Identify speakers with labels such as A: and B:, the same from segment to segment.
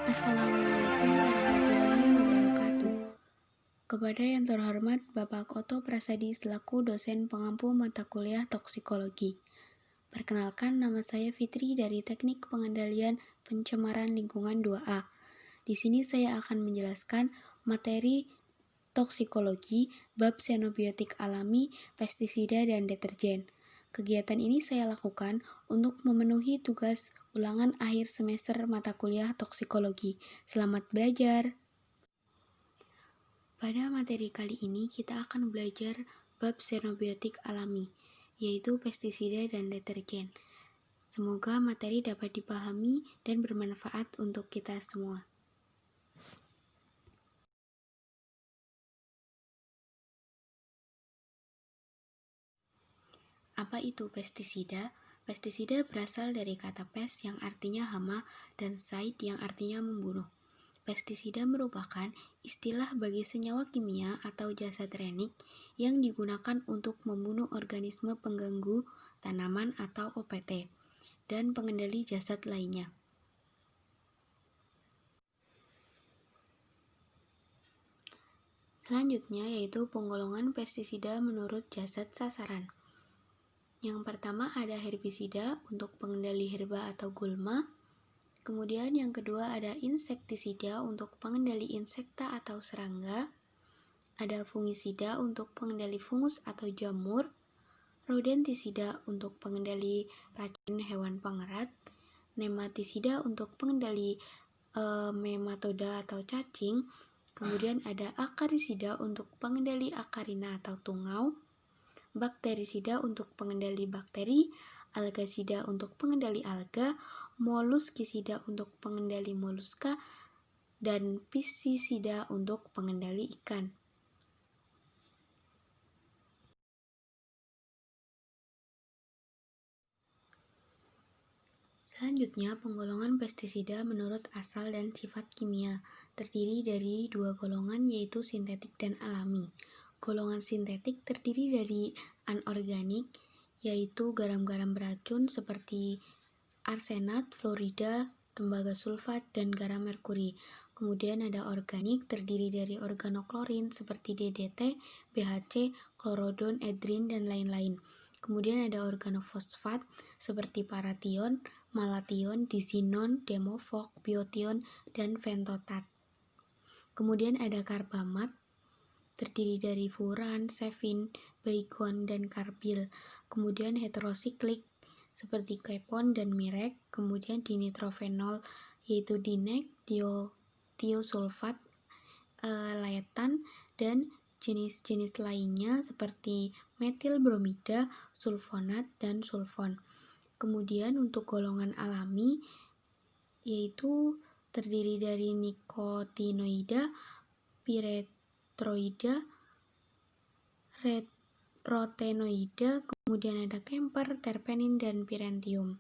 A: Assalamualaikum warahmatullahi wabarakatuh. Kepada yang terhormat Bapak Oto Prasadi selaku dosen pengampu mata kuliah toksikologi. Perkenalkan, nama saya Fitri dari Teknik Pengendalian Pencemaran Lingkungan 2A. Di sini saya akan menjelaskan materi toksikologi bab xenobiotik alami, pestisida dan deterjen. Kegiatan ini saya lakukan untuk memenuhi tugas ulangan akhir semester mata kuliah toksikologi. Selamat belajar! Pada materi kali ini kita akan belajar bab xenobiotik alami, yaitu pestisida dan deterjen. Semoga materi dapat dipahami dan bermanfaat untuk kita semua. Apa itu pestisida? Pestisida berasal dari kata pes yang artinya hama dan side yang artinya membunuh. Pestisida merupakan istilah bagi senyawa kimia atau zat renik yang digunakan untuk membunuh organisme pengganggu tanaman atau OPT dan pengendali zat lainnya. Selanjutnya yaitu penggolongan pestisida menurut zat sasaran. Yang pertama ada herbisida untuk pengendali herba atau gulma. Kemudian yang kedua ada insektisida untuk pengendali insekta atau serangga. Ada fungisida untuk pengendali fungus atau jamur. Rodentisida untuk pengendali racun hewan pengerat. Nematisida untuk pengendali nematoda atau cacing. Kemudian ada akarisida untuk pengendali akarina atau tungau. Bakterisida untuk pengendali bakteri, algasida untuk pengendali alga, moluskisida untuk pengendali moluska, dan pisisida untuk pengendali ikan. Selanjutnya, penggolongan pestisida menurut asal dan sifat kimia terdiri dari dua golongan yaitu sintetik dan alami. Golongan sintetik terdiri dari anorganik yaitu garam-garam beracun seperti arsenat, fluorida, tembaga sulfat, dan garam merkuri. Kemudian ada organik terdiri dari organoklorin seperti DDT, BHC, klorodon, edrin, dan lain-lain. Kemudian ada organofosfat seperti paration, malation, dizinon, demofok, biotion, dan ventotat. Kemudian ada karbamat terdiri dari furan, sefin, baygon, dan karbil. Kemudian heterosiklik seperti kepon dan mirek. Kemudian dinitrofenol yaitu dinek, tiosulfat, laetan, dan jenis-jenis lainnya seperti metil bromida, sulfonat, dan sulfon. Kemudian untuk golongan alami yaitu terdiri dari nikotinoida, piretroida, rotenoida, kemudian ada kemper, terpenin, dan pirentium.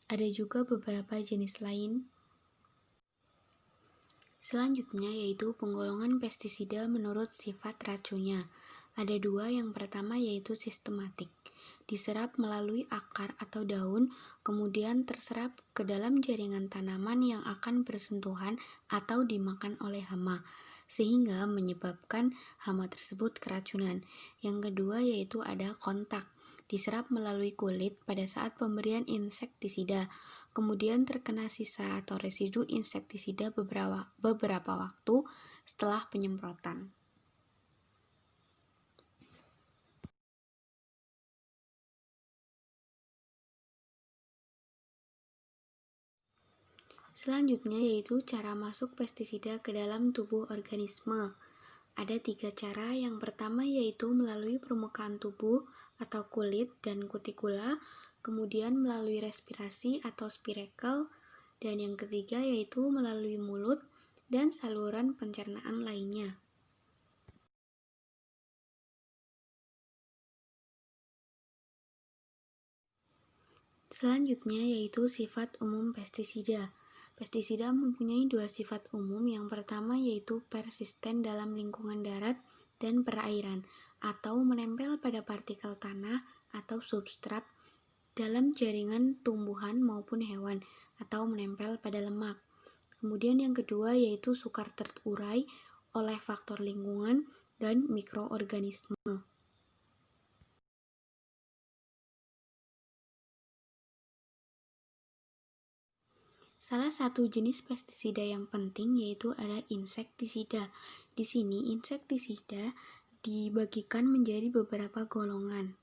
A: Ada juga beberapa jenis lain. Selanjutnya yaitu penggolongan pestisida menurut sifat racunnya. Ada dua, yang pertama yaitu sistematik. Diserap melalui akar atau daun, kemudian terserap ke dalam jaringan tanaman yang akan bersentuhan atau dimakan oleh hama, sehingga menyebabkan hama tersebut keracunan. Yang kedua yaitu ada kontak. Diserap melalui kulit pada saat pemberian insektisida, kemudian terkena sisa atau residu insektisida beberapa waktu setelah penyemprotan. Selanjutnya yaitu cara masuk pestisida ke dalam tubuh organisme. Ada 3 cara. Yang pertama yaitu melalui permukaan tubuh atau kulit dan kutikula, kemudian melalui respirasi atau spirakel, dan yang ketiga yaitu melalui mulut dan saluran pencernaan lainnya. Selanjutnya yaitu sifat umum pestisida. Pestisida mempunyai dua sifat umum. Yang pertama yaitu persisten dalam lingkungan darat dan perairan atau menempel pada partikel tanah atau substrat dalam jaringan tumbuhan maupun hewan atau menempel pada lemak. Kemudian yang kedua yaitu sukar terurai oleh faktor lingkungan dan mikroorganisme. Salah satu jenis pestisida yang penting yaitu ada insektisida. Di sini insektisida dibagikan menjadi beberapa golongan.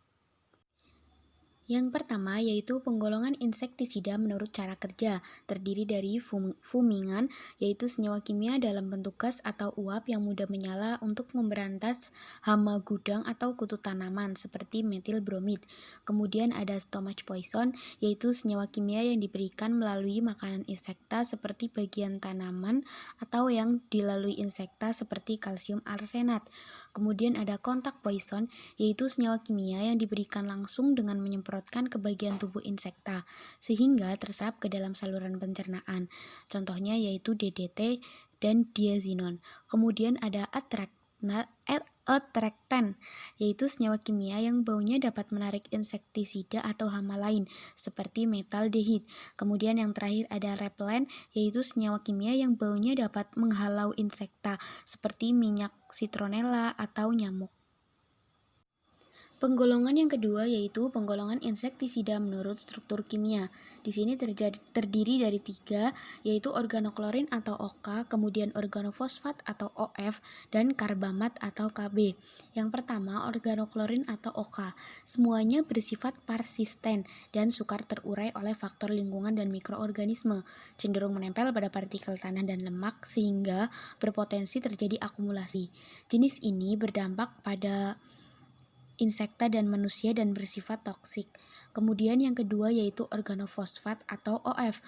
A: Yang pertama yaitu penggolongan insektisida menurut cara kerja, terdiri dari fumingan, yaitu senyawa kimia dalam bentuk gas atau uap yang mudah menyala untuk memberantas hama gudang atau kutu tanaman seperti metil bromid. Kemudian ada stomach poison, yaitu senyawa kimia yang diberikan melalui makanan insekta seperti bagian tanaman atau yang dilalui insekta seperti kalsium arsenat. Kemudian ada contact poison, yaitu senyawa kimia yang diberikan langsung dengan menyemprotkan ke bagian tubuh insekta, sehingga terserap ke dalam saluran pencernaan. Contohnya yaitu DDT dan diazinon. Kemudian ada attractant, yaitu senyawa kimia yang baunya dapat menarik insektisida atau hama lain, seperti metaldehid. Kemudian yang terakhir ada repellent, yaitu senyawa kimia yang baunya dapat menghalau insekta, seperti minyak citronella atau nyamuk. Penggolongan yang kedua yaitu penggolongan insektisida menurut struktur kimia. Di sini terdiri dari 3, yaitu organoklorin atau OK, kemudian organofosfat atau OF, dan karbamat atau KB. Yang pertama, organoklorin atau OK. Semuanya bersifat persisten dan sukar terurai oleh faktor lingkungan dan mikroorganisme, cenderung menempel pada partikel tanah dan lemak sehingga berpotensi terjadi akumulasi. Jenis ini berdampak pada insekta dan manusia dan bersifat toksik. Kemudian yang kedua yaitu organofosfat atau OF.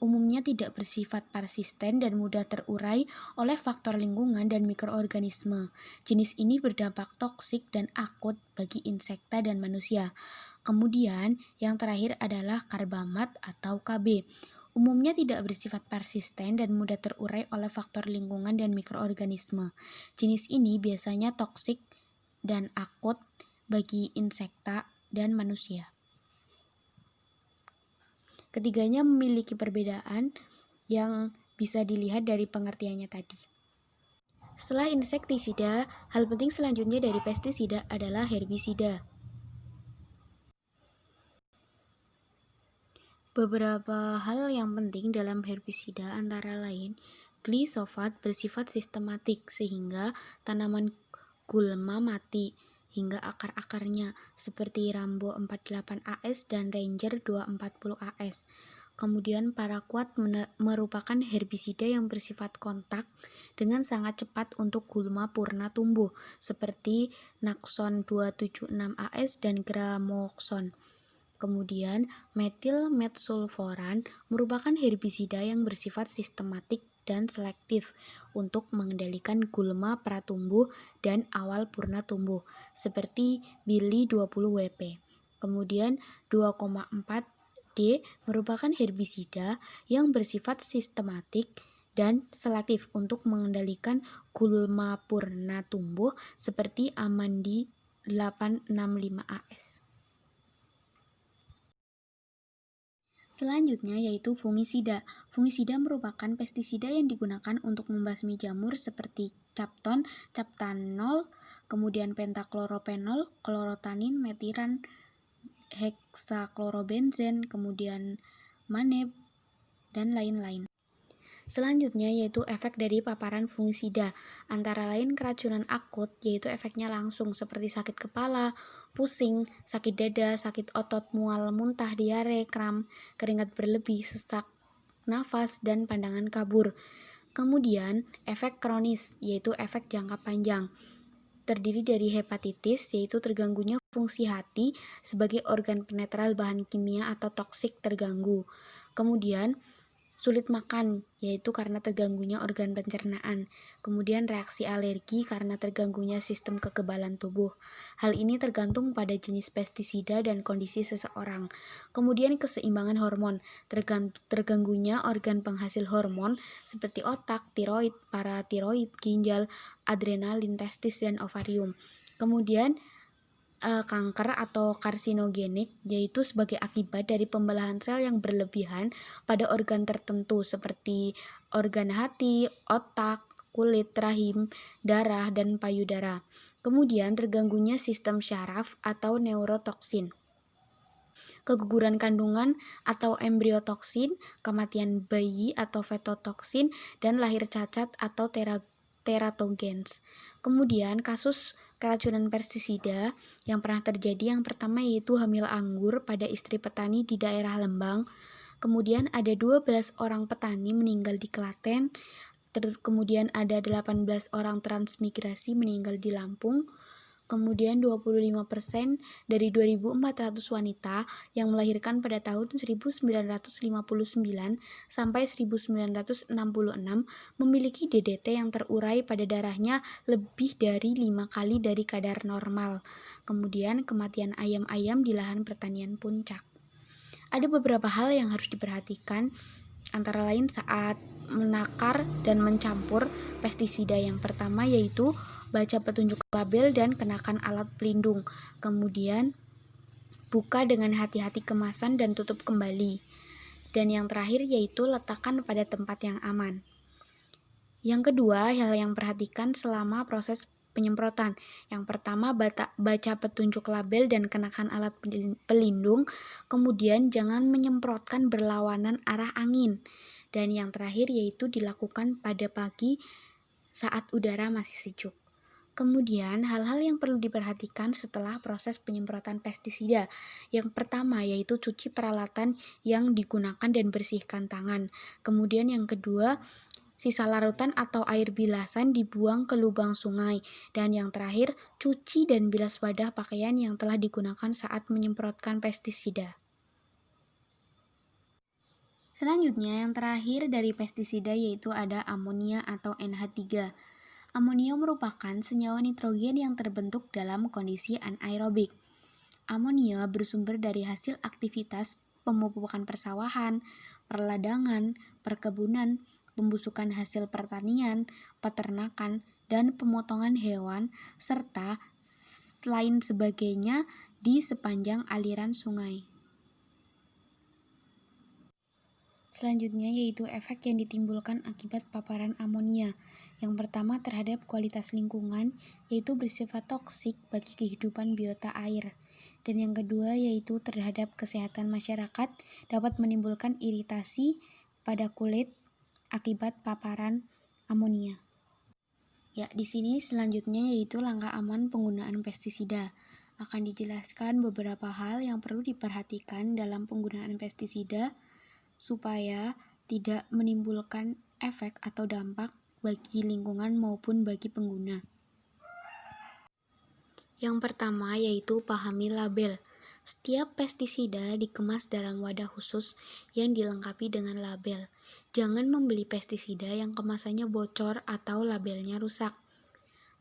A: Umumnya tidak bersifat persisten dan mudah terurai oleh faktor lingkungan dan mikroorganisme. Jenis ini berdampak toksik dan akut bagi insekta dan manusia. Kemudian yang terakhir adalah karbamat atau KB. Umumnya tidak bersifat persisten dan mudah terurai oleh faktor lingkungan dan mikroorganisme. Jenis ini biasanya toksik dan akut bagi insekta dan manusia. Ketiganya memiliki perbedaan yang bisa dilihat dari pengertiannya tadi. Setelah insektisida, hal penting selanjutnya dari pestisida adalah herbisida. Beberapa hal yang penting dalam herbisida antara lain, glisofat bersifat sistematik sehingga tanaman gulma mati hingga akar-akarnya seperti Rambo 48AS dan Ranger 240AS. Kemudian paraquat merupakan herbisida yang bersifat kontak dengan sangat cepat untuk gulma purna tumbuh seperti Naxon 276AS dan Gramoxone. Kemudian metil metsulforan merupakan herbisida yang bersifat sistematik dan selektif untuk mengendalikan gulma pratumbuh dan awal purna tumbuh seperti Billy 20WP. Kemudian 2,4-D merupakan herbisida yang bersifat sistematik dan selektif untuk mengendalikan gulma purna tumbuh seperti Amandi 865AS. Selanjutnya yaitu fungisida. Fungisida merupakan pestisida yang digunakan untuk membasmi jamur seperti capton, captanol, kemudian pentakloropenol, klorotanin, metiran, heksaklorobenzen, kemudian maneb, dan lain-lain. Selanjutnya yaitu efek dari paparan fungisida, antara lain keracunan akut yaitu efeknya langsung seperti sakit kepala, pusing, sakit dada, sakit otot, mual, muntah, diare, kram, keringat berlebih, sesak nafas, dan pandangan kabur. Kemudian efek kronis yaitu efek jangka panjang, terdiri dari hepatitis yaitu terganggunya fungsi hati sebagai organ penetral bahan kimia atau toksik terganggu. Kemudian sulit makan, yaitu karena terganggunya organ pencernaan. Kemudian reaksi alergi karena terganggunya sistem kekebalan tubuh. Hal ini tergantung pada jenis pestisida dan kondisi seseorang. Kemudian keseimbangan hormon, terganggunya organ penghasil hormon seperti otak, tiroid, paratiroid, ginjal, adrenalin, testis, dan ovarium. Kemudian kanker atau karsinogenik, yaitu sebagai akibat dari pembelahan sel yang berlebihan pada organ tertentu seperti organ hati, otak, kulit, rahim, darah, dan payudara. Kemudian terganggunya sistem syaraf atau neurotoksin, keguguran kandungan atau embriotoksin, kematian bayi atau fetotoksin, dan lahir cacat atau teratogens. Kemudian kasus keracunan pestisida yang pernah terjadi, yang pertama yaitu hamil anggur pada istri petani di daerah Lembang. Kemudian ada 12 orang petani meninggal di Klaten. Kemudian ada 18 orang transmigrasi meninggal di Lampung. Kemudian 25% dari 2.400 wanita yang melahirkan pada tahun 1959 sampai 1966 memiliki DDT yang terurai pada darahnya lebih dari 5 kali dari kadar normal. Kemudian kematian ayam-ayam di lahan pertanian puncak. Ada beberapa hal yang harus diperhatikan, antara lain saat menakar dan mencampur pestisida. Yang pertama yaitu baca petunjuk label dan kenakan alat pelindung. Kemudian buka dengan hati-hati kemasan dan tutup kembali. Dan yang terakhir yaitu letakkan pada tempat yang aman. Yang kedua, hal yang perhatikan selama proses penyemprotan. Yang pertama, baca petunjuk label dan kenakan alat pelindung. Kemudian jangan menyemprotkan berlawanan arah angin. Dan yang terakhir yaitu dilakukan pada pagi saat udara masih sejuk. Kemudian hal-hal yang perlu diperhatikan setelah proses penyemprotan pestisida. Yang pertama yaitu cuci peralatan yang digunakan dan bersihkan tangan. Kemudian yang kedua, sisa larutan atau air bilasan dibuang ke lubang sungai. Dan yang terakhir, cuci dan bilas wadah pakaian yang telah digunakan saat menyemprotkan pestisida. Selanjutnya yang terakhir dari pestisida yaitu ada amonia atau NH3. Amonia merupakan senyawa nitrogen yang terbentuk dalam kondisi anaerobik. Amonia bersumber dari hasil aktivitas pemupukan persawahan, perladangan, perkebunan, pembusukan hasil pertanian, peternakan, dan pemotongan hewan, serta lain sebagainya di sepanjang aliran sungai. Selanjutnya yaitu efek yang ditimbulkan akibat paparan amonia. Yang pertama terhadap kualitas lingkungan, yaitu bersifat toksik bagi kehidupan biota air. Dan yang kedua yaitu terhadap kesehatan masyarakat, dapat menimbulkan iritasi pada kulit akibat paparan amonia. Ya, di sini selanjutnya yaitu langkah aman penggunaan pestisida. Akan dijelaskan beberapa hal yang perlu diperhatikan dalam penggunaan pestisida supaya tidak menimbulkan efek atau dampak bagi lingkungan maupun bagi pengguna. Yang pertama yaitu pahami label. Setiap pestisida dikemas dalam wadah khusus yang dilengkapi dengan label. Jangan membeli pestisida yang kemasannya bocor atau labelnya rusak.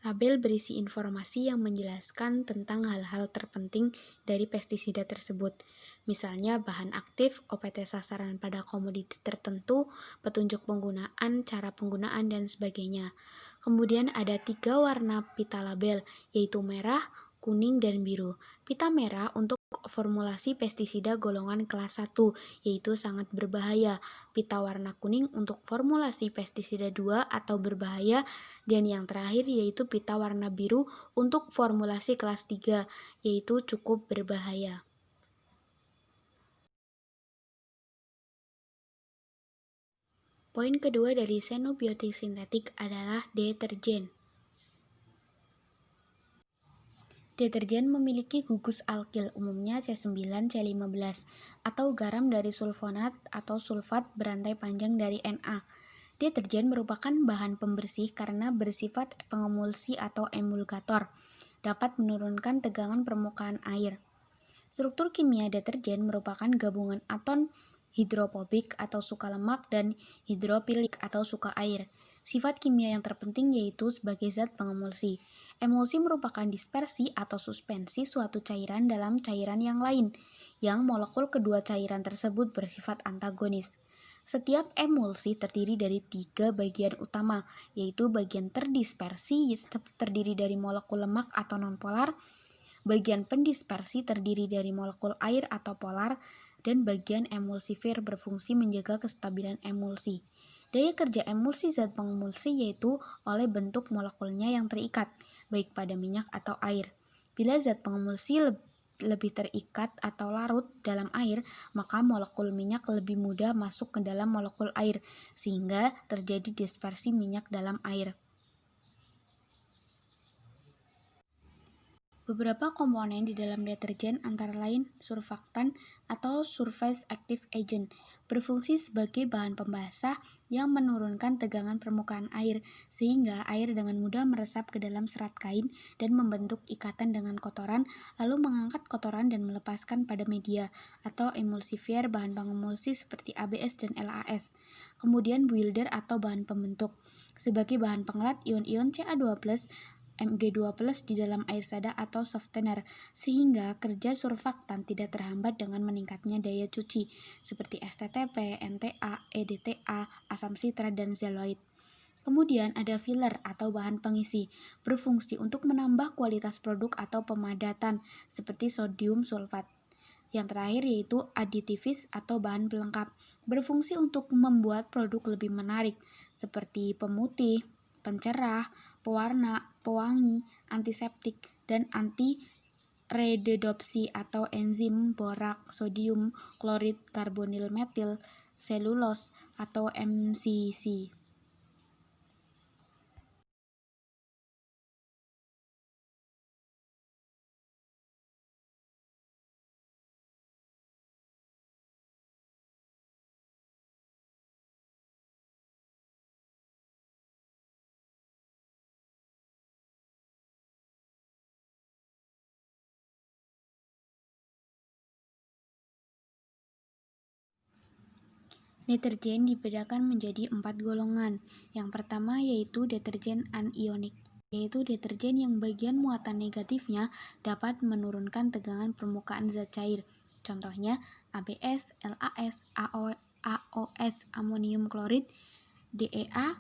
A: Label berisi informasi yang menjelaskan tentang hal-hal terpenting dari pestisida tersebut, misalnya bahan aktif, OPT sasaran pada komoditi tertentu, petunjuk penggunaan, cara penggunaan, dan sebagainya. Kemudian ada 3 warna pita label, yaitu merah, kuning, dan biru. Pita merah untuk formulasi pestisida golongan kelas 1, yaitu sangat berbahaya. Pita warna kuning untuk formulasi pestisida 2 atau berbahaya. Dan yang terakhir yaitu pita warna biru untuk formulasi kelas 3, yaitu cukup berbahaya. Poin kedua dari xenobiotik sintetik adalah deterjen. Deterjen memiliki gugus alkil, umumnya C9, C15, atau garam dari sulfonat atau sulfat berantai panjang dari Na. Deterjen merupakan bahan pembersih karena bersifat pengemulsi atau emulgator, dapat menurunkan tegangan permukaan air. Struktur kimia deterjen merupakan gabungan atom hidrofobik atau suka lemak dan hidrofilik atau suka air. Sifat kimia yang terpenting yaitu sebagai zat pengemulsi. Emulsi merupakan dispersi atau suspensi suatu cairan dalam cairan yang lain, yang molekul kedua cairan tersebut bersifat antagonis. Setiap emulsi terdiri dari 3 bagian utama, yaitu bagian terdispersi terdiri dari molekul lemak atau nonpolar, Bagian pendispersi terdiri dari molekul air atau polar, dan bagian emulsifier berfungsi menjaga kestabilan emulsi. Daya kerja emulsi zat pengemulsi yaitu oleh bentuk molekulnya yang terikat, baik pada minyak atau air. Bila zat pengemulsi lebih terikat atau larut dalam air, maka molekul minyak lebih mudah masuk ke dalam molekul air, sehingga terjadi dispersi minyak dalam air. Beberapa komponen di dalam deterjen antara lain surfaktan atau surface active agent berfungsi sebagai bahan pembasah yang menurunkan tegangan permukaan air sehingga air dengan mudah meresap ke dalam serat kain dan membentuk ikatan dengan kotoran, lalu mengangkat kotoran dan melepaskan pada media atau emulsifier bahan pengemulsi seperti ABS dan LAS. Kemudian builder atau bahan pembentuk sebagai bahan pengelat ion-ion Ca2+, Mg2+ di dalam air sada atau softener, sehingga kerja surfaktan tidak terhambat dengan meningkatnya daya cuci, seperti STTP, NTA, EDTA, asam sitrat, dan zeolite. Kemudian ada filler atau bahan pengisi, berfungsi untuk menambah kualitas produk atau pemadatan, seperti sodium sulfat. Yang terakhir yaitu aditivis atau bahan pelengkap, berfungsi untuk membuat produk lebih menarik, seperti pemutih, pencerah, pewarna, pewangi, antiseptik, dan anti-rededopsi atau enzim borak, sodium, klorid, karbonil metil, selulos, atau MCC. Deterjen dibedakan menjadi 4 golongan. Yang pertama yaitu deterjen anionik, yaitu deterjen yang bagian muatan negatifnya dapat menurunkan tegangan permukaan zat cair. Contohnya ABS, LAS, AOS, amonium klorid, DEA,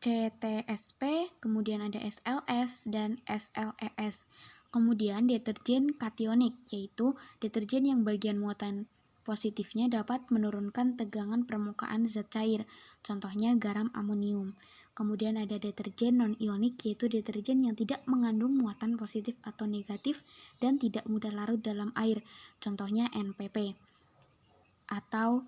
A: CTSP, kemudian ada SLS dan SLES. Kemudian deterjen kationik, yaitu deterjen yang bagian muatan positifnya dapat menurunkan tegangan permukaan zat cair, contohnya garam amonium. Kemudian ada deterjen non-ionik, yaitu deterjen yang tidak mengandung muatan positif atau negatif dan tidak mudah larut dalam air, contohnya NPP. Atau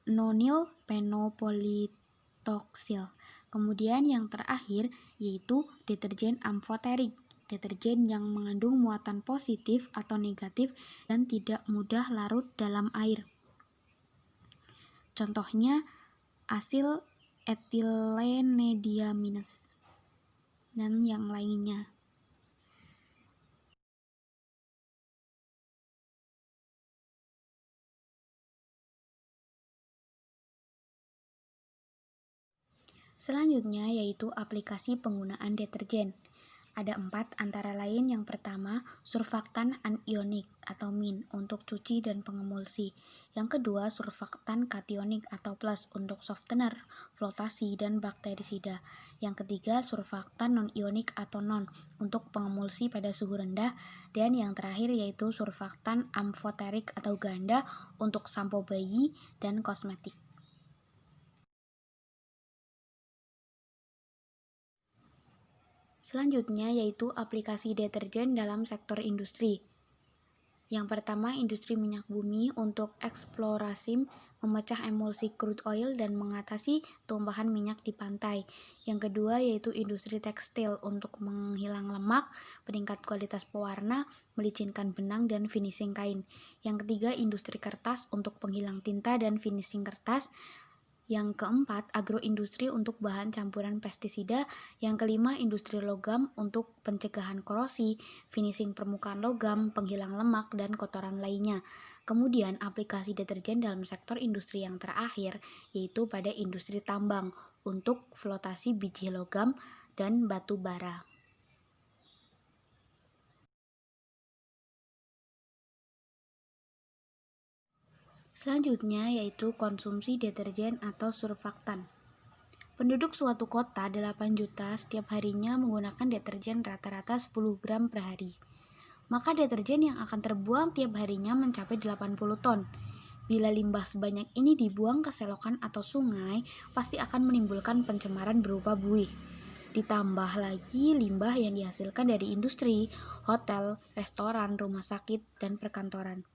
A: nonil penopolitoksil. Kemudian yang terakhir yaitu deterjen amfoterik, deterjen yang mengandung muatan positif atau negatif dan tidak mudah larut dalam air. Contohnya asil etilenediamines dan yang lainnya. Selanjutnya yaitu aplikasi penggunaan deterjen. Ada 4 antara lain. Yang pertama, surfaktan anionik atau min untuk cuci dan pengemulsi. Yang kedua, surfaktan kationik atau plus untuk softener, flotasi, dan bakterisida. Yang ketiga, surfaktan non-ionik atau non untuk pengemulsi pada suhu rendah. Dan yang terakhir yaitu surfaktan amfoterik atau ganda untuk sampo bayi dan kosmetik. Selanjutnya yaitu aplikasi deterjen dalam sektor industri. Yang pertama, industri minyak bumi untuk eksplorasi memecah emulsi crude oil dan mengatasi tumpahan minyak di pantai. Yang kedua yaitu industri tekstil untuk menghilang lemak, peningkat kualitas pewarna, melicinkan benang dan finishing kain. Yang ketiga, industri kertas untuk penghilang tinta dan finishing kertas. Yang keempat, agroindustri untuk bahan campuran pestisida. Yang kelima, industri logam untuk pencegahan korosi, finishing permukaan logam, penghilang lemak, dan kotoran lainnya. Kemudian, aplikasi deterjen dalam sektor industri yang terakhir, yaitu pada industri tambang untuk flotasi biji logam dan batu bara. Selanjutnya yaitu konsumsi deterjen atau surfaktan. Penduduk suatu kota 8 juta setiap harinya menggunakan deterjen rata-rata 10 gram per hari. Maka deterjen yang akan terbuang tiap harinya mencapai 80 ton. Bila limbah sebanyak ini dibuang ke selokan atau sungai, pasti akan menimbulkan pencemaran berupa buih. Ditambah lagi limbah yang dihasilkan dari industri, hotel, restoran, rumah sakit, dan perkantoran.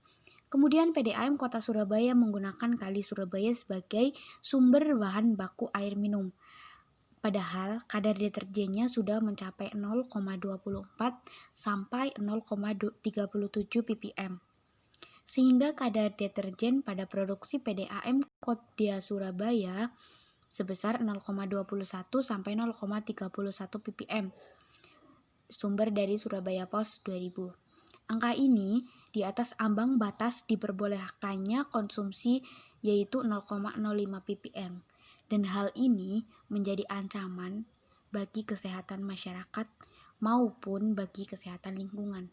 A: Kemudian PDAM Kota Surabaya menggunakan Kali Surabaya sebagai sumber bahan baku air minum. Padahal kadar deterjennya sudah mencapai 0,24 sampai 0,37 ppm. Sehingga kadar deterjen pada produksi PDAM Kota Surabaya sebesar 0,21 sampai 0,31 ppm. Sumber dari Surabaya Post 2000. Angka ini di atas ambang batas diperbolehkannya konsumsi yaitu 0,05 ppm. Dan hal ini menjadi ancaman bagi kesehatan masyarakat maupun bagi kesehatan lingkungan.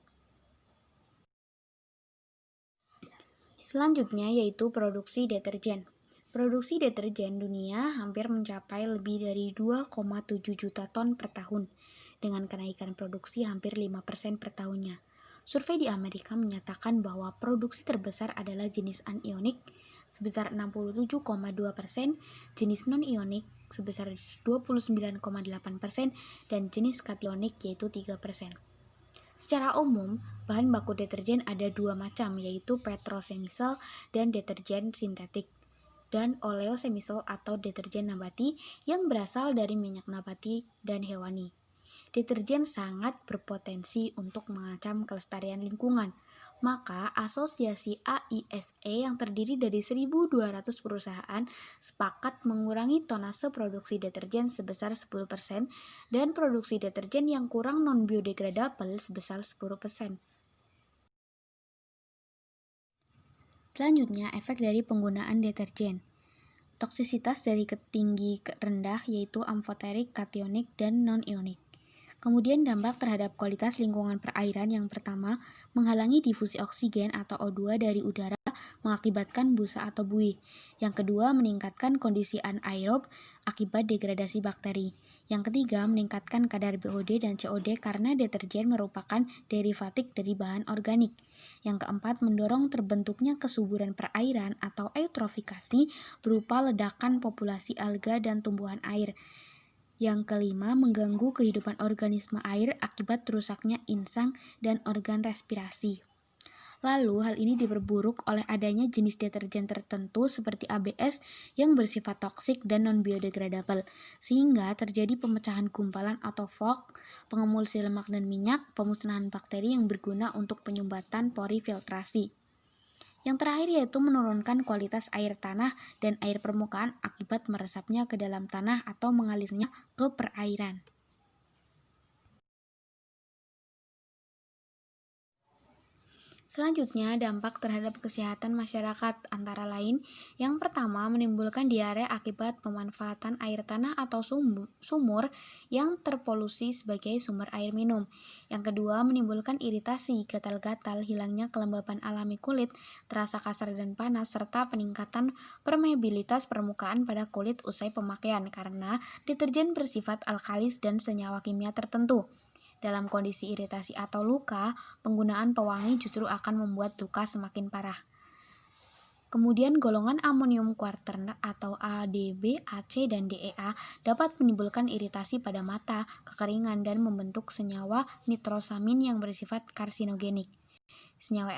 A: Selanjutnya yaitu produksi deterjen. Produksi deterjen dunia hampir mencapai lebih dari 2,7 juta ton per tahun, dengan kenaikan produksi hampir 5% per tahunnya. Survei di Amerika menyatakan bahwa produksi terbesar adalah jenis anionik sebesar 67,2%, jenis non-ionik sebesar 29,8%, dan jenis kationik yaitu 3%. Secara umum, bahan baku deterjen ada dua macam, yaitu petrosemisal dan deterjen sintetik, dan oleosemisal atau deterjen nabati yang berasal dari minyak nabati dan hewani. Deterjen sangat berpotensi untuk mengancam kelestarian lingkungan. Maka Asosiasi AISE yang terdiri dari 1.200 perusahaan sepakat mengurangi tonase produksi deterjen sebesar 10% dan produksi deterjen yang kurang non-biodegradable sebesar 10%. Selanjutnya, efek dari penggunaan deterjen. Toksisitas dari tinggi ke rendah yaitu amfoterik, kationik, dan non-ionik. Kemudian dampak terhadap kualitas lingkungan perairan yang pertama, menghalangi difusi oksigen atau O2 dari udara mengakibatkan busa atau buih. Yang kedua, meningkatkan kondisi anaerob akibat degradasi bakteri. Yang ketiga, meningkatkan kadar BOD dan COD karena deterjen merupakan derivatif dari bahan organik. Yang keempat, mendorong terbentuknya kesuburan perairan atau eutrofikasi berupa ledakan populasi alga dan tumbuhan air. Yang kelima, mengganggu kehidupan organisme air akibat rusaknya insang dan organ respirasi. Lalu, hal ini diperburuk oleh adanya jenis deterjen tertentu seperti ABS yang bersifat toksik dan non-biodegradable, sehingga terjadi pemecahan gumpalan atau fog, pengemulsi lemak dan minyak, pemusnahan bakteri yang berguna untuk penyumbatan pori filtrasi. Yang terakhir yaitu menurunkan kualitas air tanah dan air permukaan akibat meresapnya ke dalam tanah atau mengalirnya ke perairan. Selanjutnya, dampak terhadap kesehatan masyarakat antara lain, yang pertama menimbulkan diare akibat pemanfaatan air tanah atau sumur yang terpolusi sebagai sumber air minum. Yang kedua, menimbulkan iritasi, gatal-gatal, hilangnya kelembapan alami kulit, terasa kasar dan panas, serta peningkatan permeabilitas permukaan pada kulit usai pemakaian karena deterjen bersifat alkalis dan senyawa kimia tertentu. Dalam kondisi iritasi atau luka, penggunaan pewangi justru akan membuat luka semakin parah. Kemudian golongan amonium kuarternak atau ADB, AC, dan DEA dapat menimbulkan iritasi pada mata, kekeringan, dan membentuk senyawa nitrosamin yang bersifat karsinogenik. Senyawa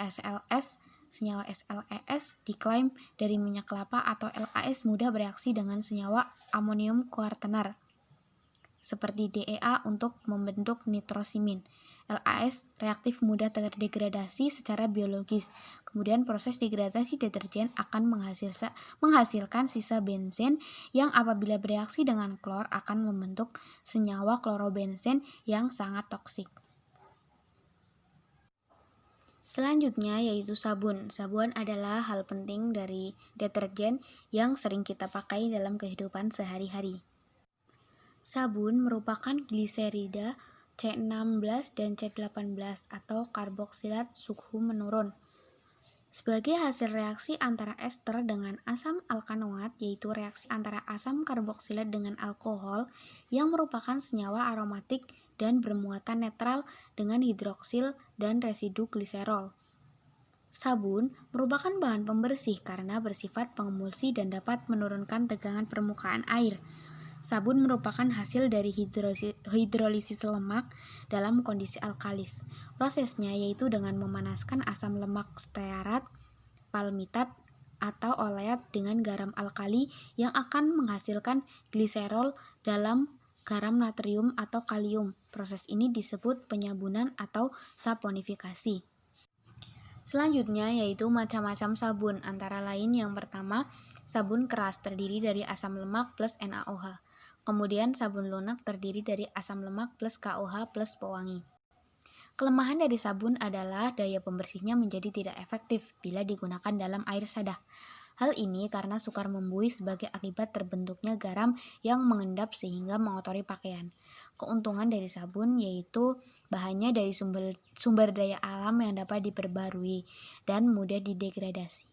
A: SLES diklaim dari minyak kelapa atau LAS mudah bereaksi dengan senyawa amonium kuartenar seperti DEA untuk membentuk nitrosimin. LAS reaktif mudah terdegradasi secara biologis. Kemudian proses degradasi deterjen akan menghasilkan sisa benzen yang apabila bereaksi dengan klor akan membentuk senyawa klorobenzen yang sangat toksik. Selanjutnya yaitu sabun. Sabun adalah hal penting dari deterjen yang sering kita pakai dalam kehidupan sehari-hari. Sabun merupakan gliserida C16 dan C18 atau karboksilat suhu menurun. Sebagai hasil reaksi antara ester dengan asam alkanoat, yaitu reaksi antara asam karboksilat dengan alkohol yang merupakan senyawa aromatik dan bermuatan netral dengan hidroksil dan residu gliserol. Sabun merupakan bahan pembersih karena bersifat pengemulsi dan dapat menurunkan tegangan permukaan air. Sabun merupakan hasil dari hidrolisis lemak dalam kondisi alkalis. Prosesnya yaitu dengan memanaskan asam lemak stearat, palmitat, atau oleat dengan garam alkali yang akan menghasilkan gliserol dalam garam natrium atau kalium. Proses ini disebut penyabunan atau saponifikasi. Selanjutnya yaitu macam-macam sabun, antara lain yang pertama, sabun keras terdiri dari asam lemak plus NaOH. Kemudian sabun lunak terdiri dari asam lemak plus KOH plus pewangi. Kelemahan dari sabun adalah daya pembersihnya menjadi tidak efektif bila digunakan dalam air sadah. Hal ini karena sukar membuih sebagai akibat terbentuknya garam yang mengendap sehingga mengotori pakaian. Keuntungan dari sabun yaitu bahannya dari sumber daya alam yang dapat diperbarui dan mudah didegradasi.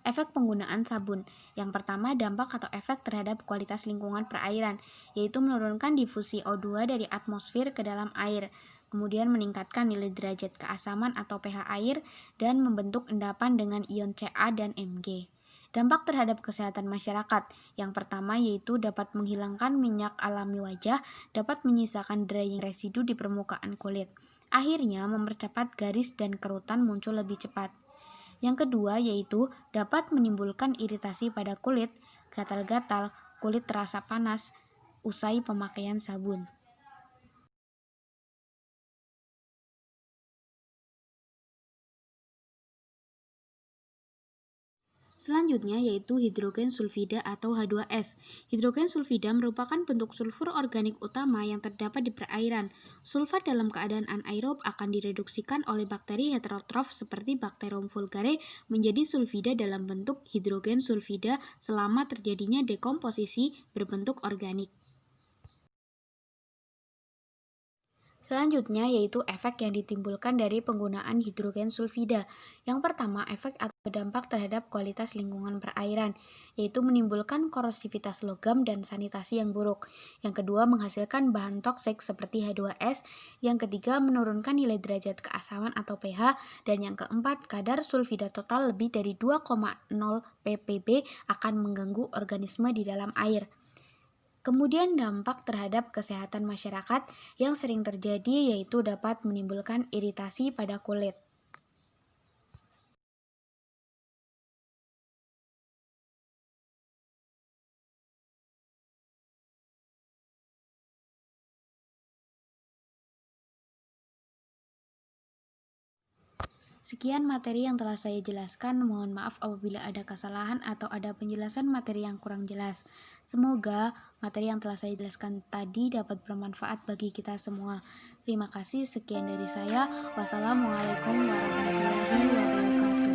A: Efek penggunaan sabun. Yang pertama, dampak atau efek terhadap kualitas lingkungan perairan, yaitu menurunkan difusi O2 dari atmosfer ke dalam air, kemudian meningkatkan nilai derajat keasaman atau pH air, dan membentuk endapan dengan ion Ca dan Mg. Dampak terhadap kesehatan masyarakat. Yang pertama yaitu dapat menghilangkan minyak alami wajah, dapat menyisakan drying residu di permukaan kulit. Akhirnya mempercepat garis dan kerutan muncul lebih cepat. Yang kedua yaitu dapat menimbulkan iritasi pada kulit, gatal-gatal, kulit terasa panas usai pemakaian sabun. Selanjutnya yaitu hidrogen sulfida atau H2S. Hidrogen sulfida merupakan bentuk sulfur organik utama yang terdapat di perairan. Sulfat dalam keadaan anaerob akan direduksikan oleh bakteri heterotrof seperti Bacterium vulgare menjadi sulfida dalam bentuk hidrogen sulfida selama terjadinya dekomposisi berbentuk organik. Selanjutnya yaitu efek yang ditimbulkan dari penggunaan hidrogen sulfida. Yang pertama, efek atau dampak terhadap kualitas lingkungan perairan, yaitu menimbulkan korosivitas logam dan sanitasi yang buruk. Yang kedua, menghasilkan bahan toksik seperti H2S. Yang ketiga, menurunkan nilai derajat keasaman atau pH. Dan yang keempat, kadar sulfida total lebih dari 2,0 ppb akan mengganggu organisme di dalam air. Kemudian dampak terhadap kesehatan masyarakat yang sering terjadi yaitu dapat menimbulkan iritasi pada kulit. Sekian materi yang telah saya jelaskan. Mohon maaf apabila ada kesalahan atau ada penjelasan materi yang kurang jelas. Semoga materi yang telah saya jelaskan tadi dapat bermanfaat bagi kita semua. Terima kasih, sekian dari saya. Wassalamualaikum warahmatullahi wabarakatuh.